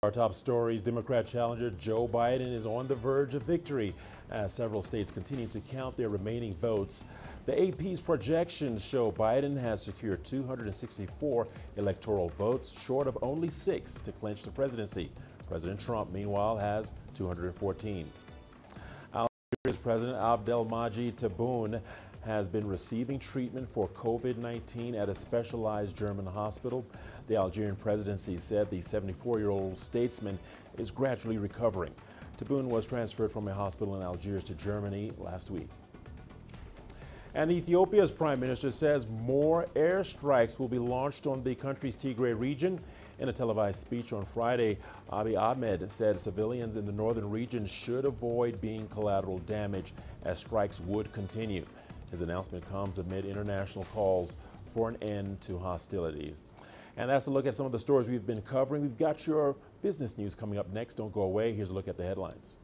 Our top stories: Democrat challenger Joe Biden is on the verge of victory as several states continue to count their remaining votes. The AP's projections show Biden has secured 264 electoral votes, short of only 6 to clinch the presidency. President Trump, meanwhile, has 214. Algeria's President Abdelmadjid Tebboune has been receiving treatment for COVID-19 at a specialized German hospital. The Algerian presidency said the 74-year-old statesman is gradually recovering. Tebboune was transferred from a hospital in Algiers to Germany last week. And Ethiopia's prime minister says more airstrikes will be launched on the country's Tigray region. In a televised speech on Friday, Abiy Ahmed said civilians in the northern region should avoid being collateral damage as strikes would continue. His announcement comes amid international calls for an end to hostilities. And that's a look at some of the stories we've been covering. We've got your business news coming up next. Don't go away. Here's a look at the headlines.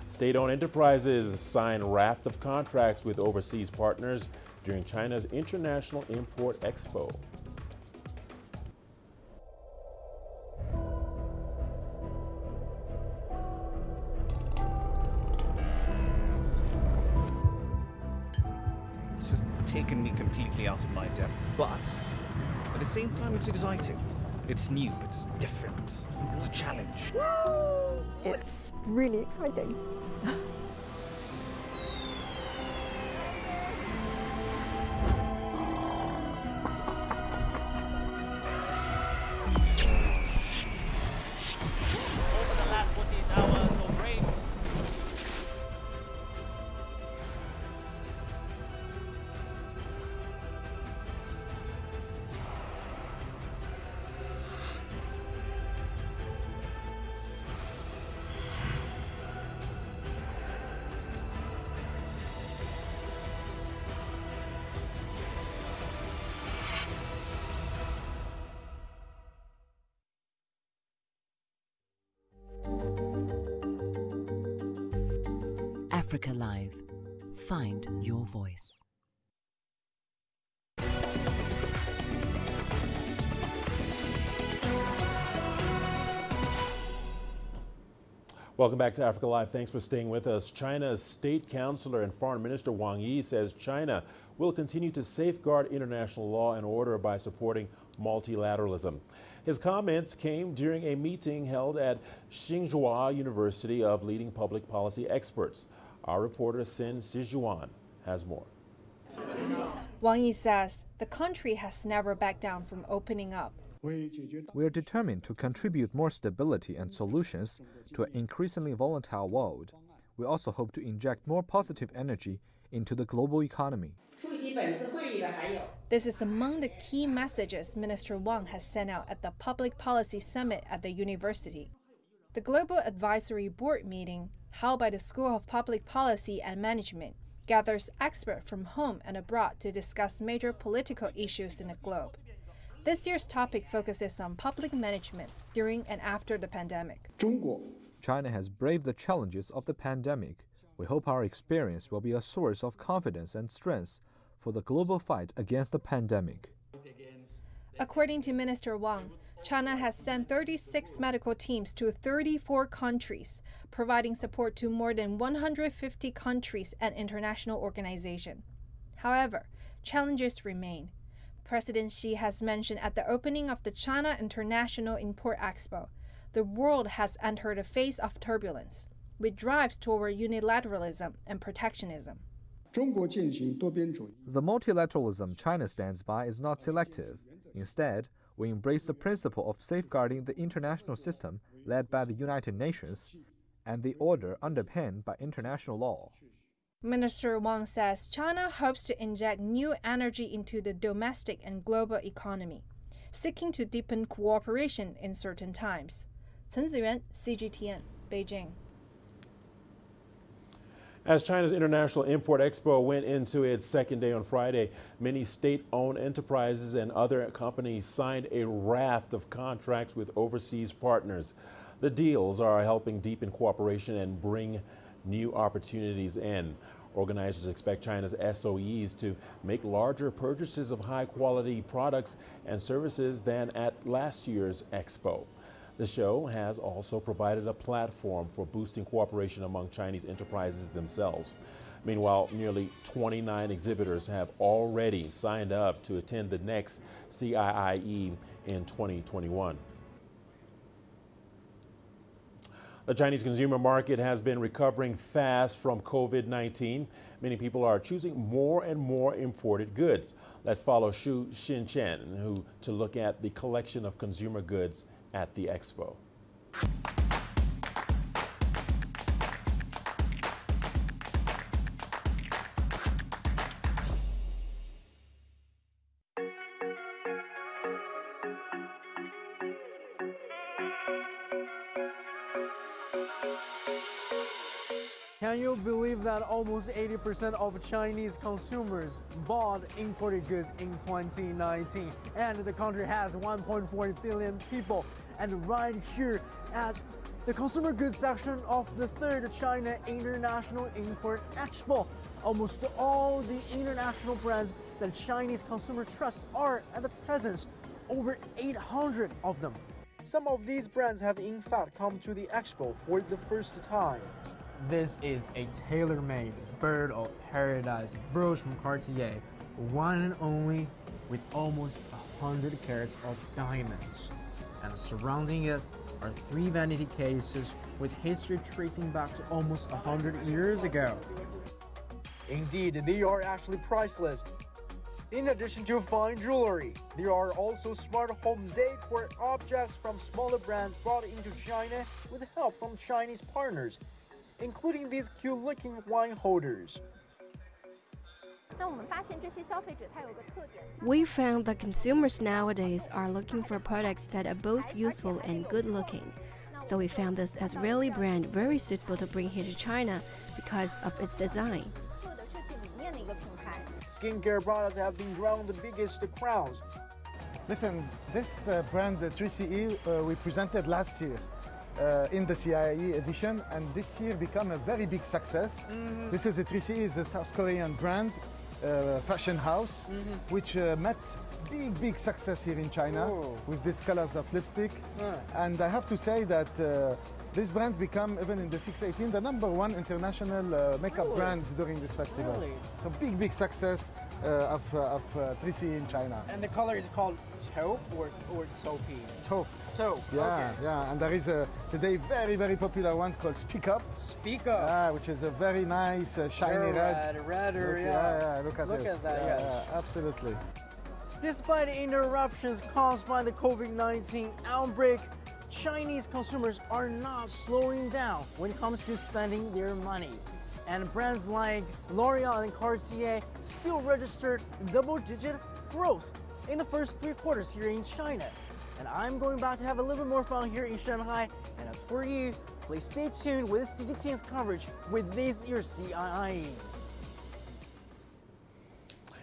State-owned enterprises sign raft of contracts with overseas partners during China's International Import Expo. It's just taken me completely out of my depth, but at the same time it's exciting. It's new, it's different, it's a challenge. It's really exciting. Africa Live. Find your voice. Welcome back to Africa Live. Thanks for staying with us. China's State Councilor and Foreign Minister Wang Yi says China will continue to safeguard international law and order by supporting multilateralism. His comments came during a meeting held at Tsinghua University of leading public policy experts. Our reporter Sin Sijuan has more. Wang Yi says the country has never backed down from opening up. We are determined to contribute more stability and solutions to an increasingly volatile world. We also hope to inject more positive energy into the global economy. This is among the key messages Minister Wang has sent out at the Public Policy Summit at the university. The Global Advisory Board meeting, held by the School of Public Policy and Management, gathers experts from home and abroad to discuss major political issues in the globe. This year's topic focuses on public management during and after the pandemic. China has braved the challenges of the pandemic. We hope our experience will be a source of confidence and strength for the global fight against the pandemic. According to Minister Wang, China has sent 36 medical teams to 34 countries, providing support to more than 150 countries and international organizations. However, challenges remain. President Xi has mentioned at the opening of the China International Import Expo, the world has entered a phase of turbulence, which drives toward unilateralism and protectionism. The multilateralism China stands by is not selective. Instead, we embrace the principle of safeguarding the international system led by the United Nations and the order underpinned by international law. Minister Wang says China hopes to inject new energy into the domestic and global economy, seeking to deepen cooperation in certain times. Chen Ziyuan, CGTN, Beijing. As China's International Import Expo went into its second day on Friday, many state-owned enterprises and other companies signed a raft of contracts with overseas partners. The deals are helping deepen cooperation and bring new opportunities in. Organizers expect China's SOEs to make larger purchases of high-quality products and services than at last year's expo. The show has also provided a platform for boosting cooperation among Chinese enterprises themselves. Meanwhile, nearly 29 exhibitors have already signed up to attend the next CIIE in 2021. The Chinese consumer market has been recovering fast from COVID-19. Many people are choosing more and more imported goods. Let's follow Xu Xinchen to look at the collection of consumer goods at the expo. Can you believe that almost 80% of Chinese consumers bought imported goods in 2019? And the country has 1.4 billion people. And right here at the consumer goods section of the 3rd China International Import Expo, almost all the international brands that Chinese consumers trust are at the presence, over 800 of them. Some of these brands have in fact come to the expo for the first time. This is a tailor-made bird of paradise brooch from Cartier, one and only, with almost 100 carats of diamonds. And surrounding it are 3 vanity cases with history tracing back to almost 100 years ago. Indeed, they are actually priceless. In addition to fine jewelry, there are also smart home decor objects from smaller brands brought into China with help from Chinese partners, including these cute-looking wine holders. We found that consumers nowadays are looking for products that are both useful and good-looking. So we found this Israeli brand very suitable to bring here to China because of its design. Skincare products have been drawing the biggest crowds. Listen, this brand, the 3CE, we presented last year in the CIIE edition, and this year become a very big success. This is a 3CE, is a South Korean brand, fashion house, which met big success here in China with these colors of lipstick. And I have to say that this brand become, even in the 618, the #1 international makeup brand during this festival. So big success of 3CE in China. And the color is called taupe or taupey? Taupe. Taupe. Yeah. And there is today very popular one called Speak Up. Speak Up. Which is a very nice shiny red. Redder, Look at that. Yeah, absolutely. Despite interruptions caused by the COVID-19 outbreak, Chinese consumers are not slowing down when it comes to spending their money. And brands like L'Oreal and Cartier still registered double-digit growth in the first 3 quarters here in China. And I'm going back to have a little bit more fun here in Shanghai. And as for you, please stay tuned with CGTN's coverage with this year's CIIE.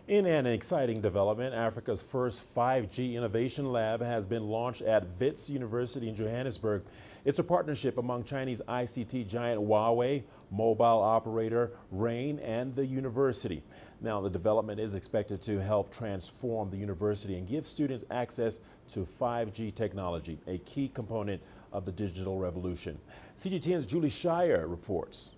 In an exciting development, Africa's first 5G innovation lab has been launched at Wits University in Johannesburg. It's a partnership among Chinese ICT giant Huawei, mobile operator Rain, and the university. Now, the development is expected to help transform the university and give students access to 5G technology, a key component of the digital revolution. CGTN's Julie Shire reports.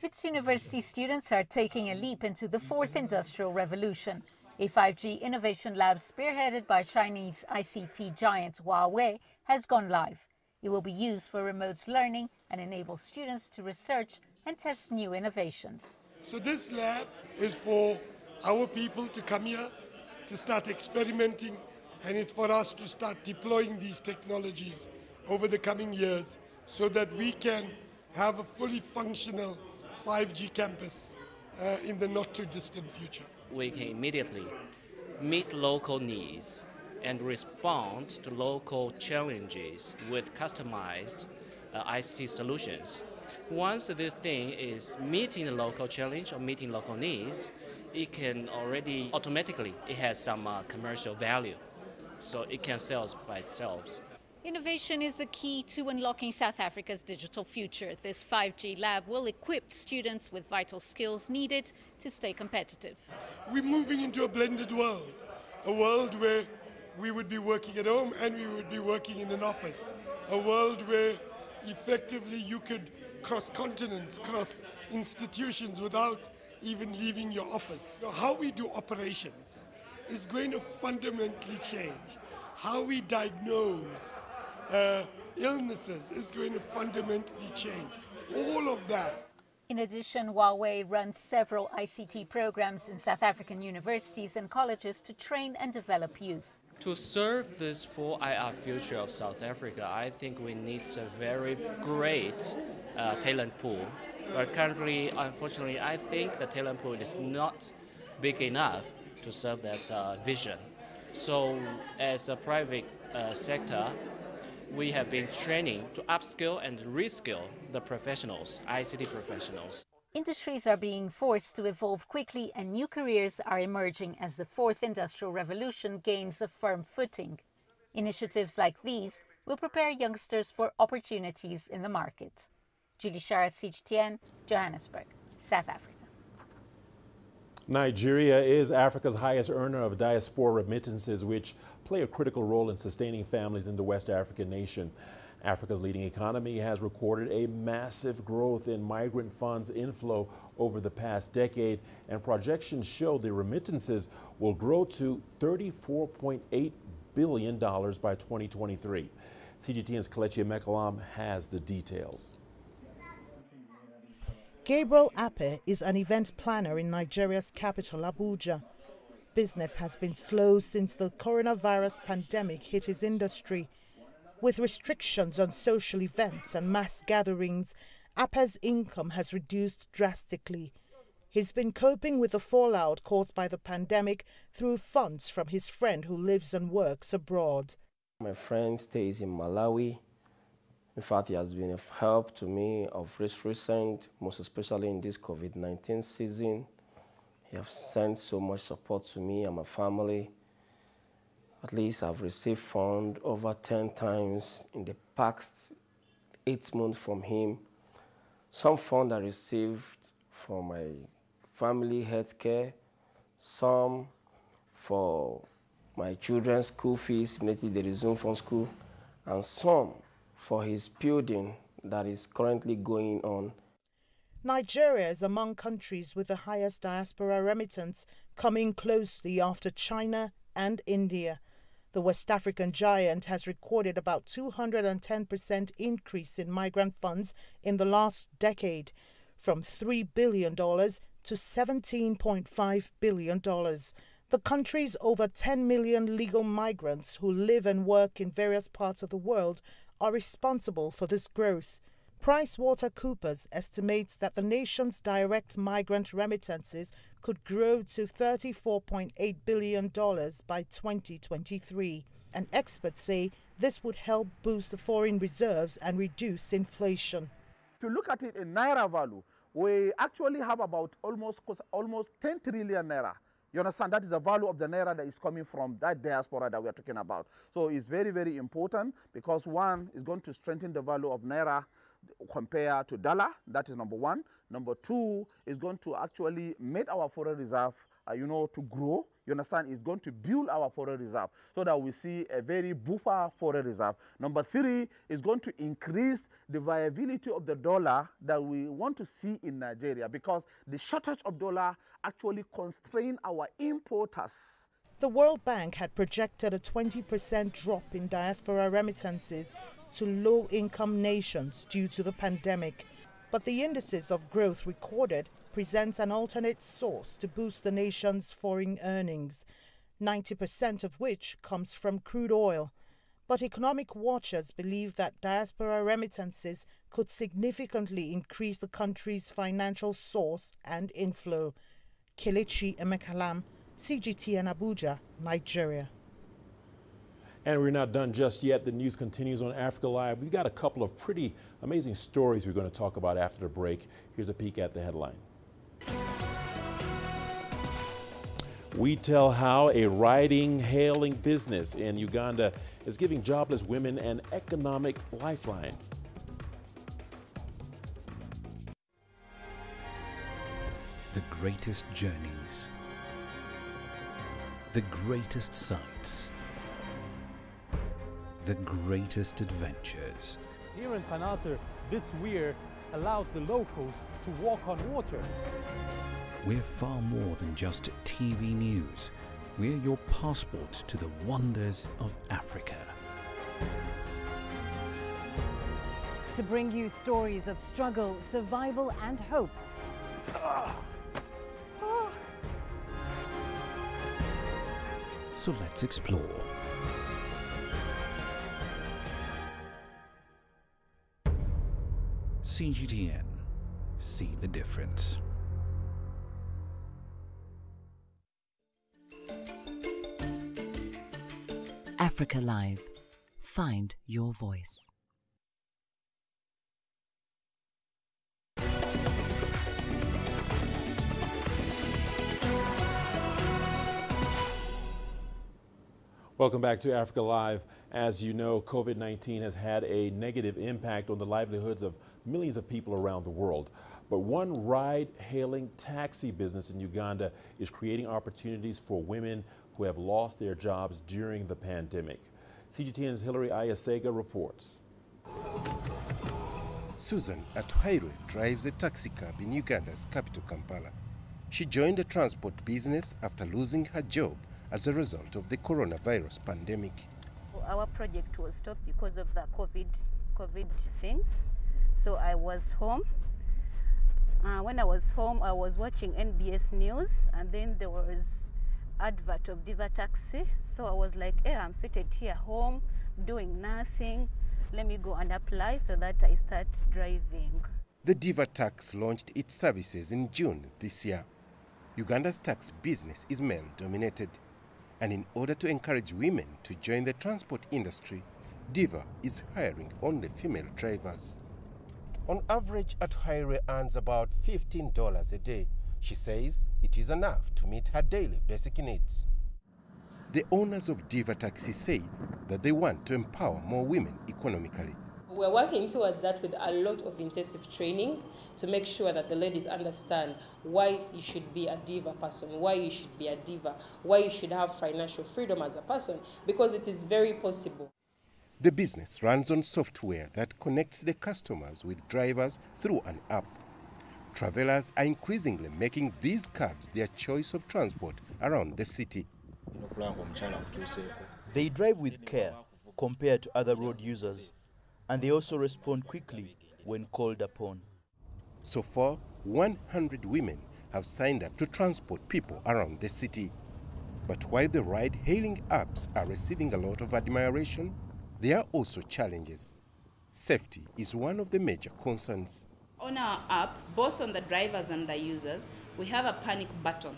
Wits University students are taking a leap into the 4th industrial revolution. A 5G innovation lab spearheaded by Chinese ICT giant Huawei has gone live. It will be used for remote learning and enable students to research and test new innovations. So this lab is for our people to come here, to start experimenting, and it's for us to start deploying these technologies over the coming years so that we can have a fully functional 5G campus in the not too distant future. We can immediately meet local needs and respond to local challenges with customized ICT solutions. Once the thing is meeting the local challenge or meeting local needs, it can already automatically, it has some commercial value. So it can sell by itself. Innovation is the key to unlocking South Africa's digital future. This 5G lab will equip students with vital skills needed to stay competitive. We're moving into a blended world, a world where we would be working at home and we would be working in an office, a world where effectively you could cross continents, cross institutions without even leaving your office. So how we do operations is going to fundamentally change. How we diagnose illnesses is going to fundamentally change. All of that. In addition, Huawei runs several ICT programs in South African universities and colleges to train and develop youth. To serve this full IR future of South Africa, I think we need a very great talent pool. But currently, unfortunately, I think the talent pool is not big enough to serve that vision. So as a private sector, we have been training to upskill and reskill the professionals, ICT professionals. Industries are being forced to evolve quickly and new careers are emerging as the fourth industrial revolution gains a firm footing. Initiatives like these will prepare youngsters for opportunities in the market. Julie Sharat, CGTN, Johannesburg, South Africa. Nigeria is Africa's highest earner of diaspora remittances, which play a critical role in sustaining families in the West African nation. Africa's leading economy has recorded a massive growth in migrant funds inflow over the past decade, and projections show the remittances will grow to $34.8 billion by 2023. CGTN's Kelechi Mekalam has the details. Gabriel Ape is an event planner in Nigeria's capital, Abuja. Business has been slow since the coronavirus pandemic hit his industry. With restrictions on social events and mass gatherings, Ape's income has reduced drastically. He's been coping with the fallout caused by the pandemic through funds from his friend who lives and works abroad. My friend stays in Malawi. In fact, he has been of help to me of recent, most especially in this COVID-19 season. He has sent so much support to me and my family. At least I've received funds over 10 times in the past 8 months from him. Some funds I received for my family health care, some for my children's school fees, immediately they resume from school, and some for his building that is currently going on. Nigeria is among countries with the highest diaspora remittance, coming closely after China and India. The West African giant has recorded about 210% increase in migrant funds in the last decade, from $3 billion to $17.5 billion. The country's over 10 million legal migrants who live and work in various parts of the world are responsible for this growth. PricewaterhouseCoopers estimates that the nation's direct migrant remittances could grow to $34.8 billion by 2023. And experts say this would help boost the foreign reserves and reduce inflation. If you look at it in Naira value, we actually have about almost 10 trillion Naira. You understand? That is the value of the Naira that is coming from that diaspora that we are talking about. So it's very, very important because one is going to strengthen the value of Naira compared to dollar. That is number one. Number two is going to actually make our foreign reserve, to grow. You understand? It's going to build our foreign reserve so that we see a very buffer foreign reserve. Number three is going to increase the viability of the dollar that we want to see in Nigeria because the shortage of dollar actually constrain our importers. The World Bank had projected a 20% drop in diaspora remittances to low-income nations due to the pandemic. But the indices of growth recorded presents an alternate source to boost the nation's foreign earnings, 90% of which comes from crude oil. But economic watchers believe that diaspora remittances could significantly increase the country's financial source and inflow. Kelechi Mekalam, CGTN Abuja, Nigeria. And we're not done just yet. The news continues on Africa Live. We've got a couple of pretty amazing stories we're going to talk about after the break. Here's a peek at the headline. We tell how a ride-hailing business in Uganda is giving jobless women an economic lifeline. The greatest journeys, the greatest sights, the greatest adventures. Here in Kanata, this weir allows the locals to walk on water. We're far more than just TV news. We're your passport to the wonders of Africa. To bring you stories of struggle, survival and hope. So let's explore. CGTN. See the difference. Africa Live. Find your voice. Welcome back to Africa Live. As you know, COVID-19 has had a negative impact on the livelihoods of millions of people around the world. But one ride-hailing taxi business in Uganda is creating opportunities for women who have lost their jobs during the pandemic. CGTN's Hilary Ayasega reports. Susan Atuhairwe drives a taxi cab in Uganda's capital, Kampala. She joined the transport business after losing her job as a result of the coronavirus pandemic. Our project was stopped because of the COVID things. So I was home. When I was home, I was watching NBS News, and then there was advert of Diva Taxi. So I was like, hey, I'm seated here home, doing nothing. Let me go and apply so that I start driving. The Diva Tax launched its services in June this year. Uganda's taxi business is male-dominated. And in order to encourage women to join the transport industry, Diva is hiring only female drivers. On average, Atuhairwe earns about $15 a day. She says it is enough to meet her daily basic needs. The owners of Diva Taxi say that they want to empower more women economically. We're working towards that with a lot of intensive training to make sure that the ladies understand why you should be a diva person, why you should be a diva, why you should have financial freedom as a person, because it is very possible. The business runs on software that connects the customers with drivers through an app. Travelers are increasingly making these cabs their choice of transport around the city. They drive with care compared to other road users, and they also respond quickly when called upon. So far, 100 women have signed up to transport people around the city. But while the ride-hailing apps are receiving a lot of admiration, there are also challenges. Safety is one of the major concerns. On our app, both on the drivers and the users, we have a panic button.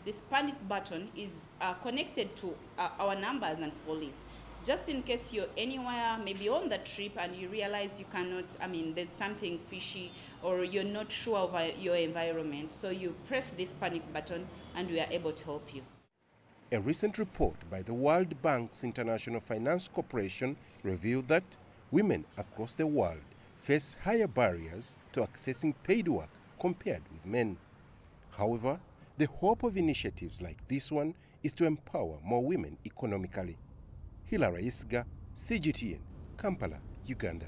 This panic button is connected to our numbers and police. Just in case you're anywhere, maybe on the trip, and you realize you cannot, there's something fishy, or you're not sure of your environment. So you press this panic button and we are able to help you. A recent report by the World Bank's International Finance Corporation revealed that women across the world face higher barriers to accessing paid work compared with men. However, the hope of initiatives like this one is to empower more women economically. Hilary Ayasega, CGTN, Kampala, Uganda.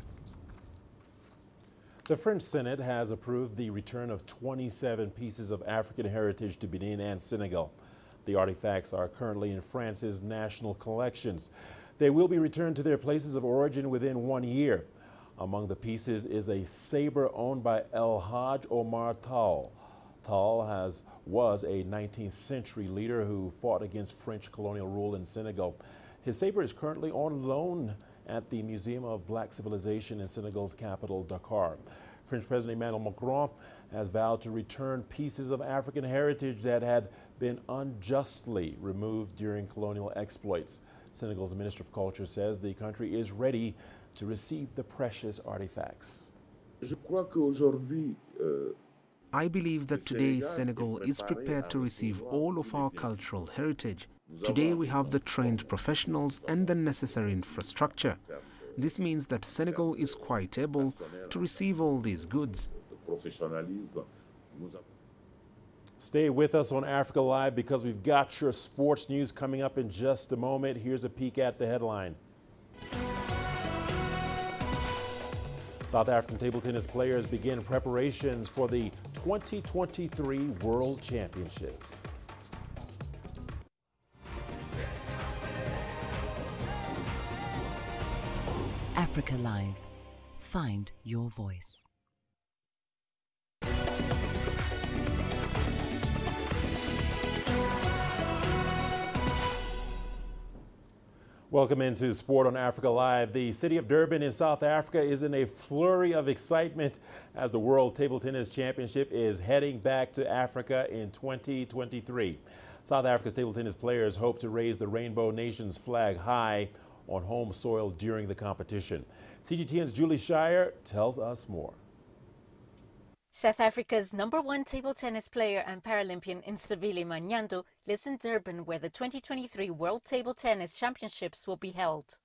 The French Senate has approved the return of 27 pieces of African heritage to Benin and Senegal. The artifacts are currently in France's national collections. They will be returned to their places of origin within 1 year. Among the pieces is a saber owned by El Hajj Omar Tall. Tall was a 19th century leader who fought against French colonial rule in Senegal. His saber is currently on loan at the Museum of Black Civilization in Senegal's capital, Dakar. French President Emmanuel Macron has vowed to return pieces of African heritage that had been unjustly removed during colonial exploits. Senegal's Minister of Culture says the country is ready to receive the precious artifacts. Je crois qu'aujourd'hui, I believe that today Senegal is prepared to receive all of our cultural heritage. Today we have the trained professionals and the necessary infrastructure. This means that Senegal is quite able to receive all these goods. Stay with us on Africa Live because we've got your sports news coming up in just a moment. Here's a peek at the headline. South African table tennis players begin preparations for the 2023 World Championships. Africa Live. Find your voice. Welcome into Sport on Africa Live. The city of Durban in South Africa is in a flurry of excitement as the World Table Tennis Championship is heading back to Africa in 2023. South Africa's table tennis players hope to raise the Rainbow Nations flag high on home soil during the competition. CGTN's Julie Shire tells us more. South Africa's #1 table tennis player and Paralympian Instabile Manyando lives in Durban, where the 2023 World Table Tennis Championships will be held.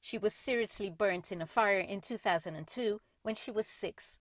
She was seriously burnt in a fire in 2002 when she was 6.